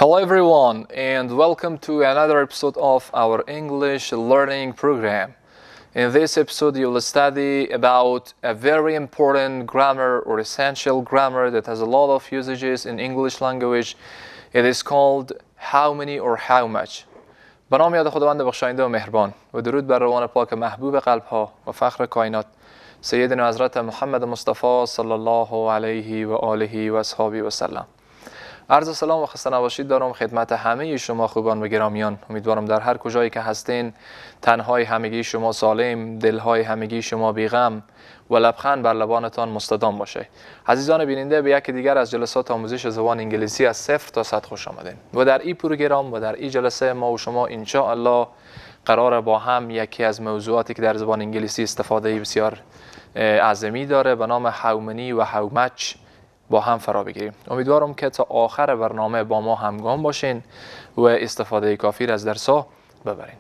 Hello everyone and welcome to another episode of our English learning program. In this episode you will study about a very important grammar or essential grammar that has a lot of usages in English language. It is called how many or how much. به نام یاد خداوند بخشاینده و مهربان و درود بر روان پاک محبوب قلبها و فخر کائنات سیدنا حضرت محمد مصطفی صلی الله علیه و آله و اصحابه و سلم. عرض سلام و خسته نباشید دارم خدمت همه شما خوبان و گرامیان. امیدوارم در هر کجایی که هستین تنهای همگی شما سالم، دلهای همگی شما بیغم و لبخند بر لبانتان مستدام باشه. عزیزان بیننده به یکی دیگر از جلسات آموزش زبان انگلیسی از 0 تا 100 خوش آمدین. و در این پروگرام و در این جلسه ما و شما ان شاء الله قرار با هم یکی از موضوعاتی که در زبان انگلیسی استفاده بسیار اعظمی داره به نام how many و how much با هم فرا بگیریم. امیدوارم که تا آخر برنامه با ما همگام باشین و استفاده کافی از درس‌ها ببرین.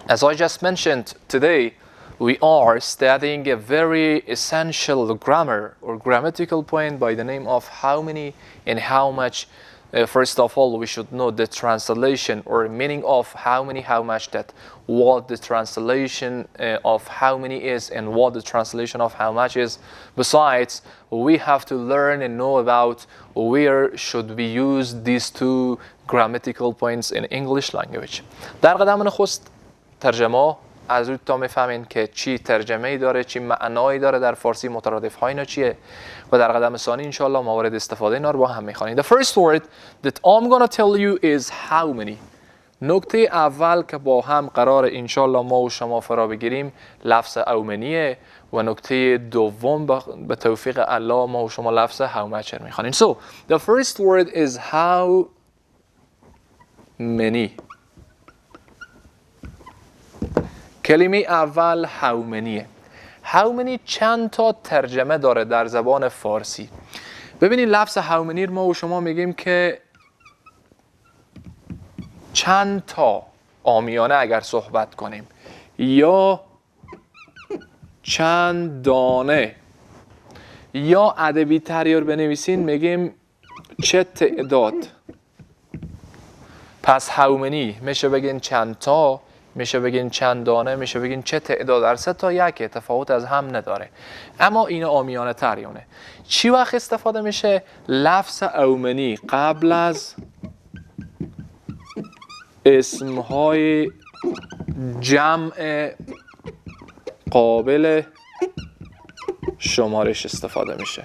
As I just mentioned, today we are studying a very essential grammar or grammatical point by the name of how many and how much. First of all, we should know the translation or meaning of how many, how much, that what the translation of how many is and what the translation of how much is. Besides, we have to learn and know about where should we use these two grammatical points in English language. در قدم نخست ترجمه از روی تا میفهمین که چی ترجمه داره، چی معنایی داره در فارسی، مترادف های اینا چیه و در قدم ثانی انشالله موارد استفاده اینا رو با هم میخوانیم. The first word that I'm gonna tell you is how many. نکته اول که با هم قرار انشالله ما و شما فرا بگیریم لفظ اومنیه و نکته دوم به توفیق الله ما و شما لفظ how much میخوانیم. So the first word is how many. کلمه اول how many. how many چند تا ترجمه داره در زبان فارسی. ببینید لفظ how many ما و شما میگیم که چند تا عامیانه اگر صحبت کنیم یا چند دانه یا ادبی تریار بنویسین میگیم چه تعداد. پس how many میشه بگین چند تا، میشه بگین چند دانه، میشه بگین چه تعداد. در سه تا یک تفاوت از هم نداره اما این عامیانه تریونه. چی وقت استفاده میشه؟ لفظ اومنی قبل از اسمهای جمع قابل شمارش استفاده میشه.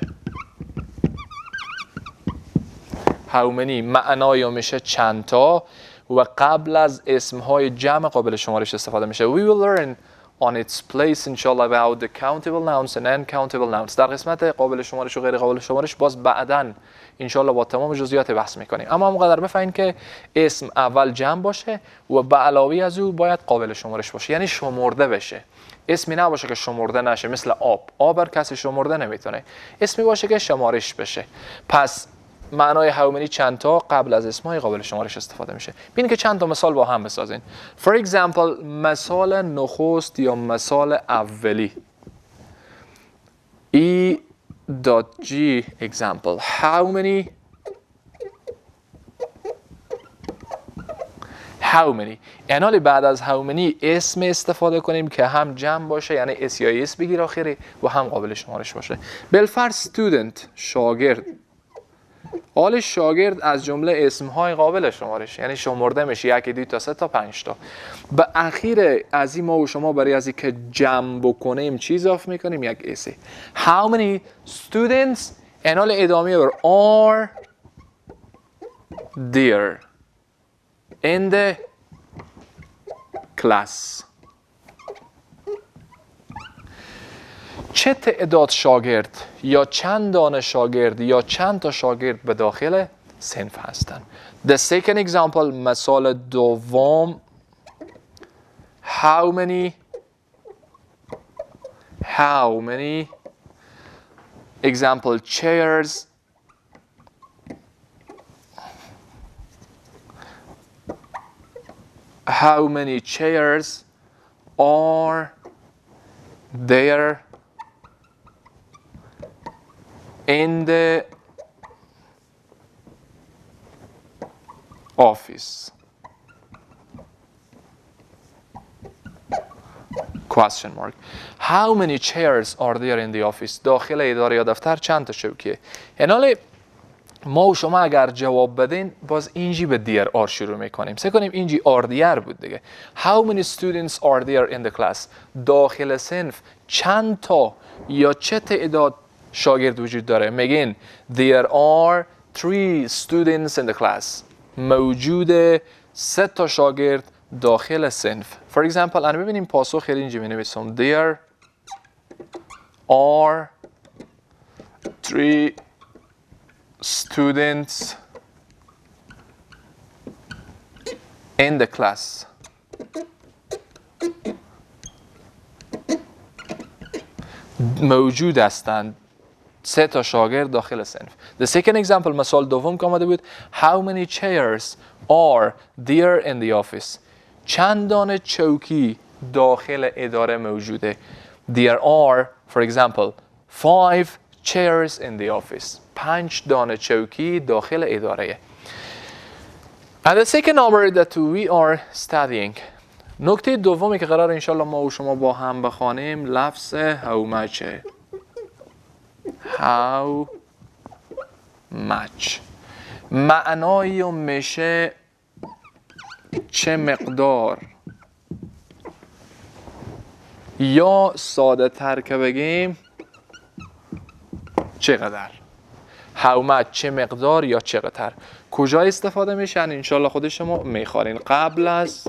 how many معنای میشه چند تا و قبل از اسمهای جمع قابل شمارش استفاده میشه. We will learn on its place inshallah about the countable nouns and uncountable nouns. در قسمت قابل شمارش و غیر قابل شمارش باز بعداً انشالله با تمام جزئیات بحث میکنیم. اما همونقدر بفهمین که اسم اول جمع باشه و به علاوه از او باید قابل شمارش باشه، یعنی شمرده بشه. اسمی نباشه که شمرده نشه، مثل آب هر کسی شمرده نمیتونه. اسمی باشه که شمارش بشه. پس معنای how many چند تا قبل از اسمهای قابل شمارش استفاده میشه. ببینید که چند تا مثال با هم بسازین. For example مثال نخست یا مثال اولی E.G. example how many. اینالی بعد از how many اسم استفاده کنیم که هم جمع باشه، یعنی اس یا اس بگیر آخری، و هم قابل شمارش باشه. بالفرض student شاگرد. حال شاگرد از جمله اسمهای قابل شمارش، یعنی شمرده میشه 1 2 تا 3 تا 5 تا. به اخیر از این ما و شما برای از که جمع بکنیم چی اضافه میکنیم؟ یک اس. How many students انال ادامه بر are there in the class. چه تعداد شاگرد یا چند دانه شاگرد یا چند تا شاگرد به داخل صنف هستند. The second example مثال دوم how many example chairs how many chairs are there in the office. Question mark. How many chairs are there in the office? داخل اداره یا دفتر چند تا چوکیه؟ یعنی ما و شما اگر جواب بدین باز اینجی به دیر آر شروع میکنیم. سعی کنیم اینجی آر دیر بود دیگه. How many students are there in the class? داخل صنف چند تا یا چه تعداد شاگرد وجود داره؟ میگین there are 3 students in the class. موجود 3 تا شاگرد داخل صنف. For example انا ببینیم پاسخ خیلی اینجا می نویسم there are 3 students in the class. موجود هستند 3 تا شاگرد داخل صنف. The second example مثال دوم که آمده بود how many chairs are there in the office. چند دانه چوکی داخل اداره موجوده. There are for example 5 chairs in the office. 5 دانه چوکی داخل اداره. And the second number that we are studying. نکته دومی که قرار انشالله ما و شما با هم بخوانیم لفظ how much. How much. معنای میشه چه مقدار، یا ساده تر که بگیم چقدر. How much چه مقدار یا چقدر. کجا استفاده میشن انشالله خود شما میخوارین. قبل از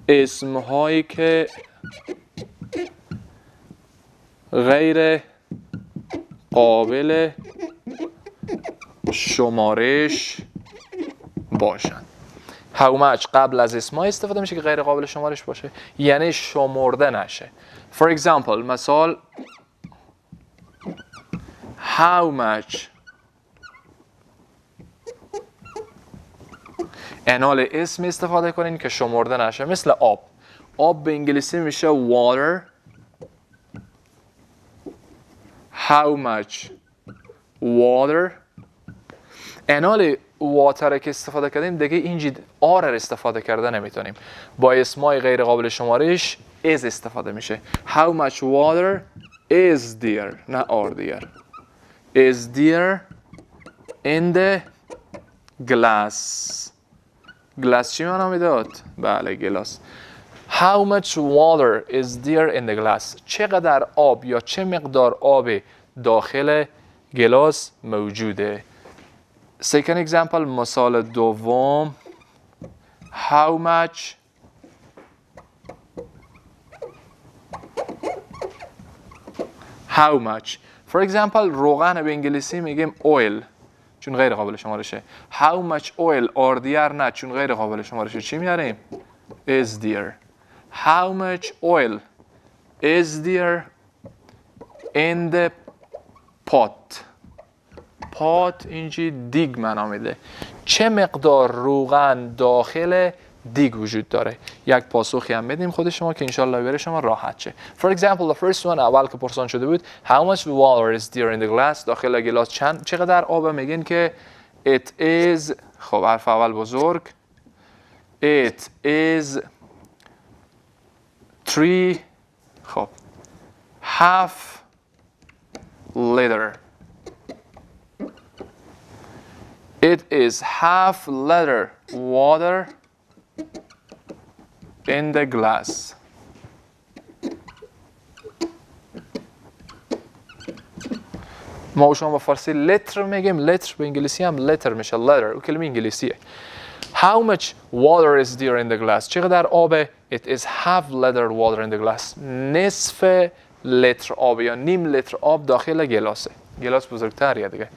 اسمهایی که غیر قابل شمارش باشن. How much قبل از اسمها استفاده میشه که غیر قابل شمارش باشه، یعنی شمرده نشه. For example مثال how much انال اسم استفاده کنین که شمرده نشه، مثل آب. آب به انگلیسی میشه water. How much water. انال واتر که استفاده کردیم دیگه اینجی آر استفاده کرده نمیتونیم. با اسمای غیر قابل شمارش is استفاده میشه. How much water is there نه are there. Is there in the glass. گلاس چی معنا میداد؟ بله گلاس. How much water is there in the glass. چقدر آب یا چه مقدار آب داخل گلاس موجوده. Second example مثال دوم how much for example روغن به انگلیسی میگیم oil چون غیر قابل شمارشه. How much oil are there نه چون غیر قابل شمارشه چی میاریم؟ is there. How much oil is there in the pot. پات اینجی دیگ معنا میده. چه مقدار روغن داخل دیگ وجود داره. یک پاسخی هم بدیم خود شما که انشالله بره شما راحت شه. For example the first one اول که پرسان شده بود how much water is there in the glass. داخل گلاس چقدر آب میگن که it is. خب حرف اول بزرگ it is 3 خب half liter. It is half liter water in the glass. ما و شما با فارسی لیتر میگیم. لیتر به انگلیسی هم لیتر میشه. لیتر او کلمه انگلیسیه. How much water is there in the glass. چقدر آبه؟ It is half liter water in the glass. نصف لیتر آب یا نیم لیتر آب داخل گلاسه. گلاس بزرگتریه دیگه.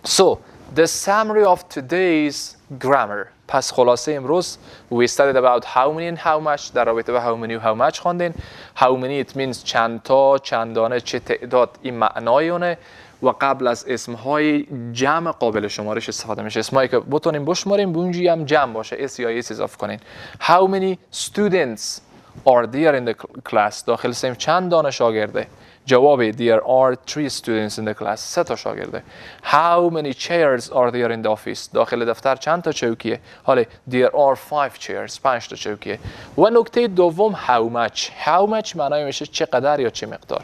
So the summary of today's grammar. پس خلاصه امروز we studied about how many and how much. در رابطه با how many و how much خواندین. How many it means چند تا، چندانه، چه تعداد، این معنای اونه. و قبل از اسمهای جمع قابل شمارش استفاده میشه. اسمایی که بتونیم بشماریم اونجی هم جمع باشه. اس یا اس اضافه کنین. How many students are there in the class. داخل صنف چند دانه شاگرده. جواب there are 3 students in the class. 3 تا شاگرده. How many chairs are there in the office? داخل دفتر چند تا چوکیه؟ حالا there are 5 chairs. 5 تا چوکیه. و نکته دوم how much. How much معنی میشه چقدر یا چه مقدار.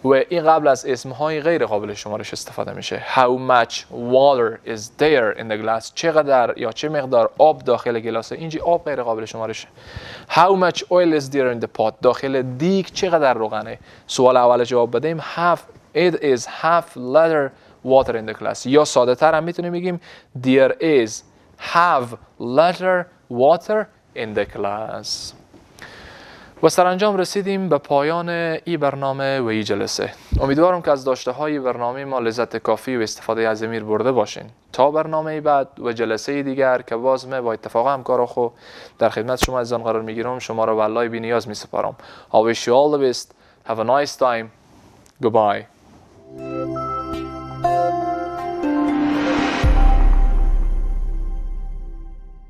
و این قبل از اسمهای غیر قابل شمارش استفاده میشه. How much water is there in the glass. چقدر یا چه مقدار آب داخل گلاسه. اینجا آب غیر قابل شمارشه. How much oil is there in the pot. داخل دیگ چقدر روغنه. سوال اول جواب بدیم it is half liter water in the glass. یا ساده تر هم میتونیم بگیم there is half liter water in the glass. و سرانجام رسیدیم به پایان این برنامه و این جلسه. امیدوارم که از داشته های برنامه ما لذت کافی و استفاده از امیر برده باشین. تا برنامه بعد و جلسه دیگر که باز من با اتفاق همکارا خو در خدمت شما عزیزان قرار میگیرم، شما را به الله بی نیاز می سپارم. I wish you all the best. Have a nice time. Goodbye.